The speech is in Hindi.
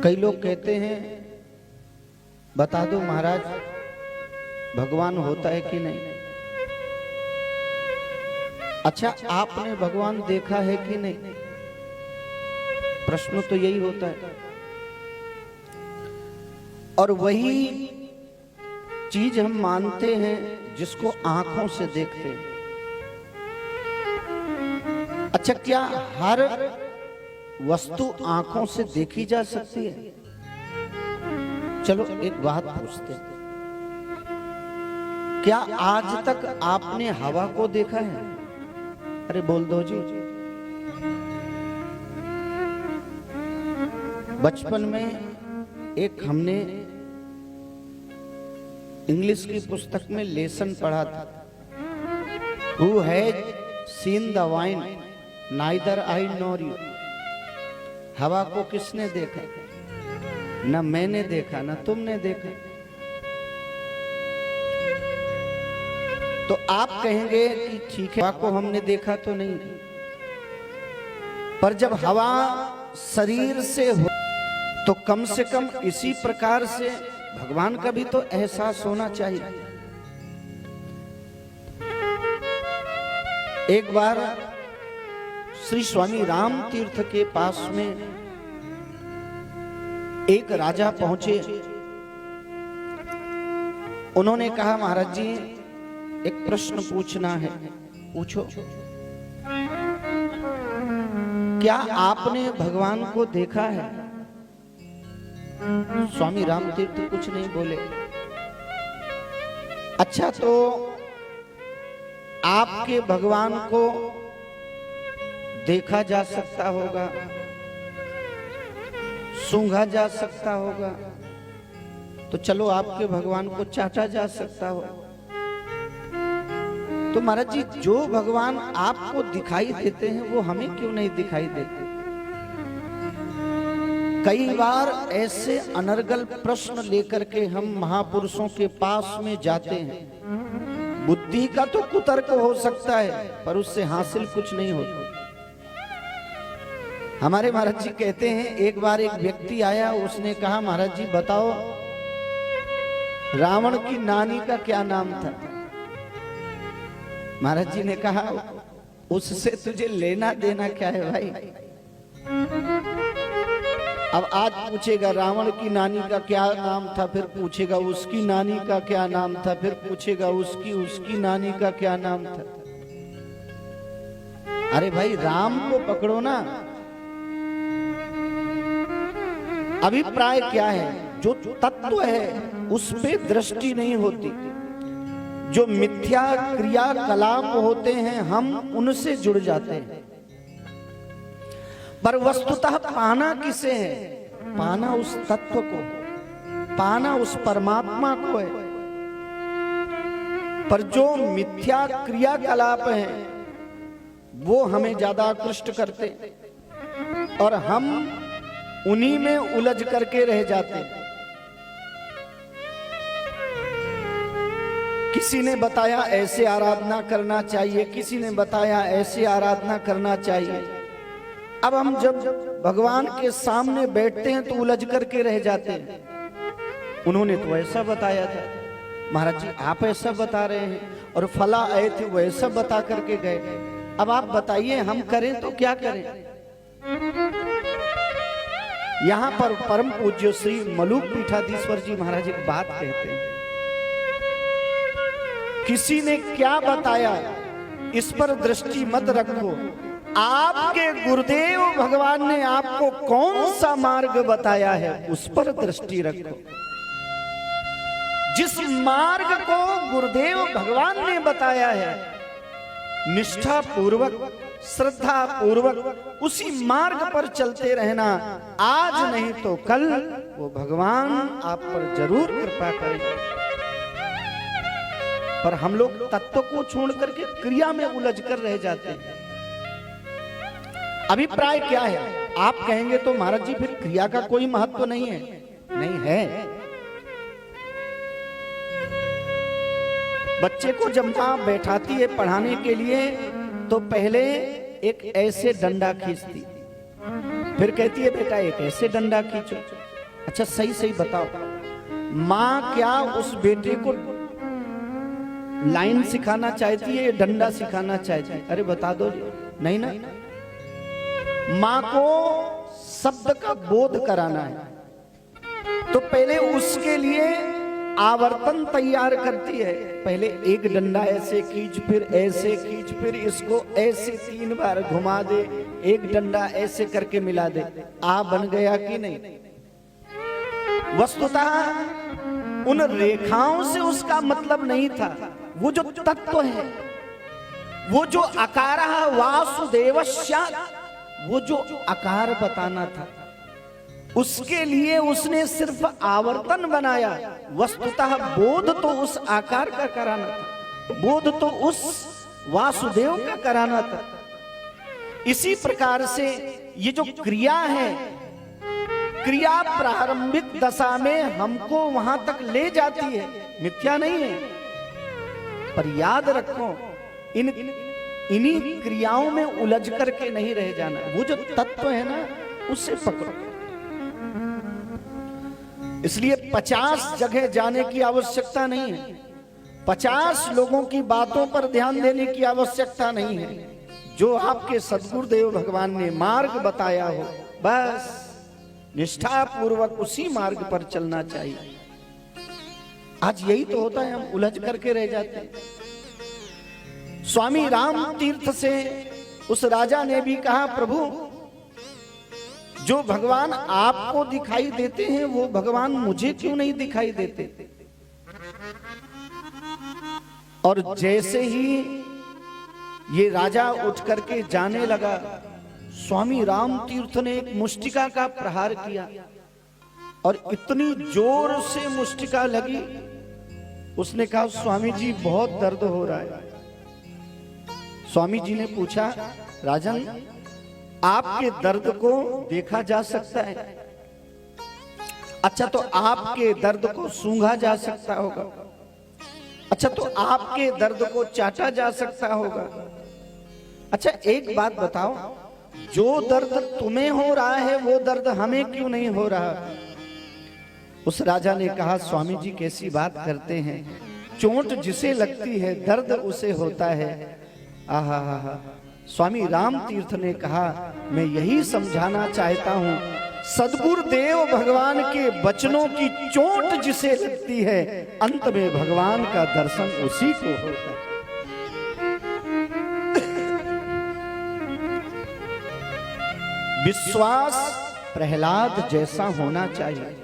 कई लोग कहते हैं बता दो महाराज भगवान होता है कि नहीं। अच्छा, आपने भगवान देखा है कि नहीं? प्रश्न तो यही होता है। और वही चीज हम मानते हैं जिसको आंखों से देखते हैं। अच्छा, क्या हर वस्तु आंखों से देखी जा सकती है? चलो एक बात पूछते हैं, क्या आज तक आपने हवा को देखा है? अरे बोल दो जी। बचपन में एक हमने इंग्लिश की पुस्तक में लेसन पढ़ा था, Who has seen the wind? Neither I nor you. हवा को किसने देखा? न मैंने देखा न तुमने देखा। तो आप कहेंगे कि ठीक है, हवा को हमने देखा तो नहीं, पर जब हवा शरीर से हो तो कम से कम इसी प्रकार से भगवान का भी तो एहसास होना चाहिए। एक बार श्री स्वामी राम तीर्थ के पास में एक राजा पहुंचे। उन्होंने कहा, महाराज जी एक प्रश्न पूछना है, पूछो। क्या आपने भगवान को देखा है? स्वामी राम तीर्थ कुछ नहीं बोले। अच्छा, तो आपके भगवान को देखा जा सकता होगा, सूंघा जा सकता होगा, तो चलो आपके भगवान को चाटा जा सकता हो। तो महाराज जी, जो भगवान आपको दिखाई देते हैं वो हमें क्यों नहीं दिखाई देते? कई बार ऐसे अनर्गल प्रश्न लेकर के हम महापुरुषों के पास में जाते हैं। बुद्धि का तो कुतर्क हो सकता है, पर उससे हासिल कुछ नहीं होता। हमारे महाराज जी कहते हैं, एक बार एक व्यक्ति आया, उसने कहा, महाराज जी बताओ रावण की नानी का क्या नाम था? महाराज जी ने कहा, उससे तुझे लेना देना क्या है भाई? अब आज पूछेगा रावण की नानी का क्या नाम था, फिर पूछेगा उसकी नानी का क्या नाम था, फिर पूछेगा उसकी नानी का क्या नाम था। अरे भाई, राम को पकड़ो ना। अभिप्राय क्या है? जो तत्व है उस पे दृष्टि नहीं होती। जो मिथ्या क्रियाकलाप होते हैं हम उनसे जुड़ जाते हैं, पर वस्तुतः पाना किसे है? पाना उस तत्व को, पाना उस परमात्मा को है। पर जो मिथ्या क्रियाकलाप हैं वो हमें ज्यादा आकृष्ट करते और हम उन्हीं में उलझ करके रह जाते हैं। किसी ने बताया ऐसे आराधना करना चाहिए, किसी ने बताया ऐसे आराधना करना चाहिए। अब हम जब भगवान के सामने बैठते हैं तो उलझ करके रह जाते हैं। उन्होंने तो ऐसा बताया था, महाराज जी आप ऐसा बता रहे हैं, और फला आए थे वो ऐसा बता करके गए। अब आप बताइए हम करें तो क्या करें? यहां पर परम पूज्य श्री मलूक पीठाधीश्वर जी महाराज एक बात कहते हैं, किसी ने क्या बताया इस पर दृष्टि मत रखो। आपके गुरुदेव भगवान ने आपको कौन सा मार्ग बताया है उस पर दृष्टि रखो। जिस मार्ग को गुरुदेव भगवान ने बताया है, निष्ठा पूर्वक श्रद्धा पूर्वक उसी मार्ग पर चलते रहना। आज नहीं तो कल वो भगवान आप पर जरूर कृपा करेंगे। पर हम लोग तत्व को छोड़ करके क्रिया में उलझ कर रह जाते हैं। अभिप्राय क्या है? आप कहेंगे तो महाराज जी फिर क्रिया का कोई महत्व नहीं है। नहीं है। बच्चे को जब मां बैठाती है पढ़ाने के लिए तो पहले एक ऐसे डंडा खींचती, फिर कहती है बेटा एक ऐसे डंडा खींचो, अच्छा सही सही बताओ, माँ क्या उस बेटे को लाइन सिखाना चाहती है या डंडा सिखाना चाहती है? अरे बता दो। नहीं ना, माँ को शब्द का बोध कराना है, तो पहले उसके लिए आवर्तन तैयार करती है। पहले एक डंडा ऐसे खींच, फिर ऐसे खींच, फिर इसको ऐसे 3 बार घुमा दे, एक डंडा ऐसे करके मिला दे। आ बन गया कि नहीं? वस्तुतः उन रेखाओं से उसका मतलब नहीं था, वो जो तत्व है, वो जो आकारः वासुदेवस्य, वो जो आकार बताना था, उसके लिए उसने सिर्फ आवर्तन बनाया। वस्तुतः बोध तो उस आकार का कराना था, बोध तो उस वासुदेव का कराना था। इसी प्रकार से ये जो क्रिया है, क्रिया प्रारंभिक दशा में हमको वहां तक ले जाती है, मिथ्या नहीं है। पर याद रखो, इन्हीं क्रियाओं में उलझ करके नहीं रह जाना, वो जो तत्व है ना, उससे पकड़ो। इसलिए 50 जगह जाने की आवश्यकता नहीं है, 50 लोगों की बातों पर ध्यान देने की आवश्यकता नहीं है। जो आपके सद्गुरुदेव भगवान ने मार्ग बताया हो, बस निष्ठा पूर्वक उसी मार्ग पर चलना चाहिए। आज यही तो होता है, हम उलझ करके रह जाते हैं। स्वामी राम तीर्थ से उस राजा ने भी कहा, प्रभु जो भगवान आपको दिखाई देते हैं वो भगवान मुझे क्यों नहीं दिखाई देते? और जैसे ही ये राजा उठ करके जाने लगा, स्वामी राम तीर्थ ने एक मुष्टिका का प्रहार किया और इतनी जोर से मुष्टिका लगी, उसने कहा स्वामी जी बहुत दर्द हो रहा है। स्वामी जी ने पूछा, राजन आपके दर्द को देखा जा सकता है? अच्छा तो आपके दर्द को सूंघा जा सकता होगा? अच्छा तो आपके दर्द को चाटा जा सकता होगा? अच्छा एक बात बताओ, जो दर्द तुम्हें हो रहा है वो दर्द हमें क्यों नहीं हो रहा? उस राजा ने कहा, स्वामी जी कैसी बात करते हैं, चोट जिसे लगती है दर्द उसे होता है। आहा हा हा। स्वामी राम तीर्थ ने कहा, मैं यही समझाना चाहता हूं, सद्गुरुदेव भगवान के वचनों की चोट जिसे लगती है, अंत में भगवान का दर्शन उसी को होता है। विश्वास प्रहलाद जैसा होना चाहिए।